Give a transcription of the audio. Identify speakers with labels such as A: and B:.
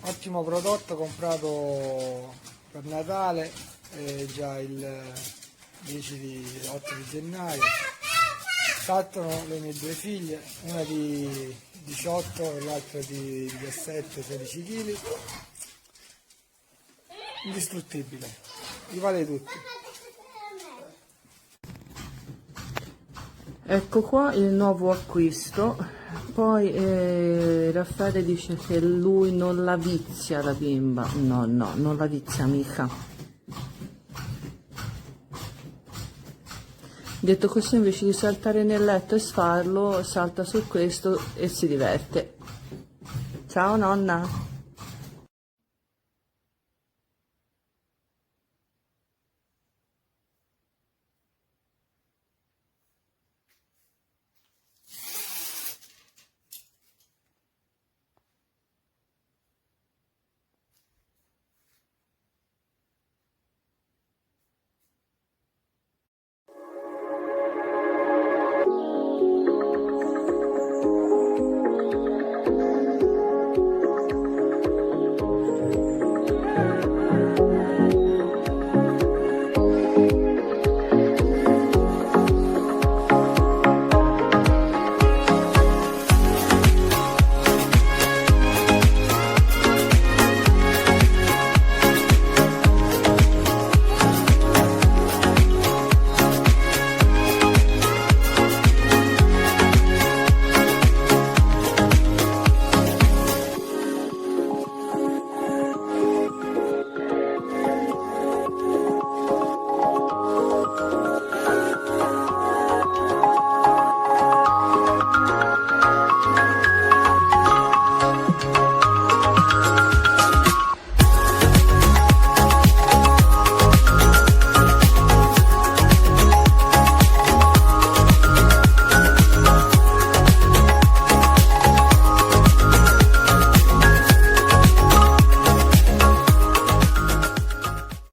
A: Ottimo prodotto comprato per Natale, già il 8 di gennaio. Saltano le mie due figlie, una di 18 e l'altra di 17-16 kg. Indistruttibile, li vale tutti.
B: Ecco qua il nuovo acquisto. Poi Raffaele dice che lui non la vizia la bimba. No, non la vizia mica. Detto così, invece di saltare nel letto e sfarlo, salta su questo e si diverte. Ciao nonna!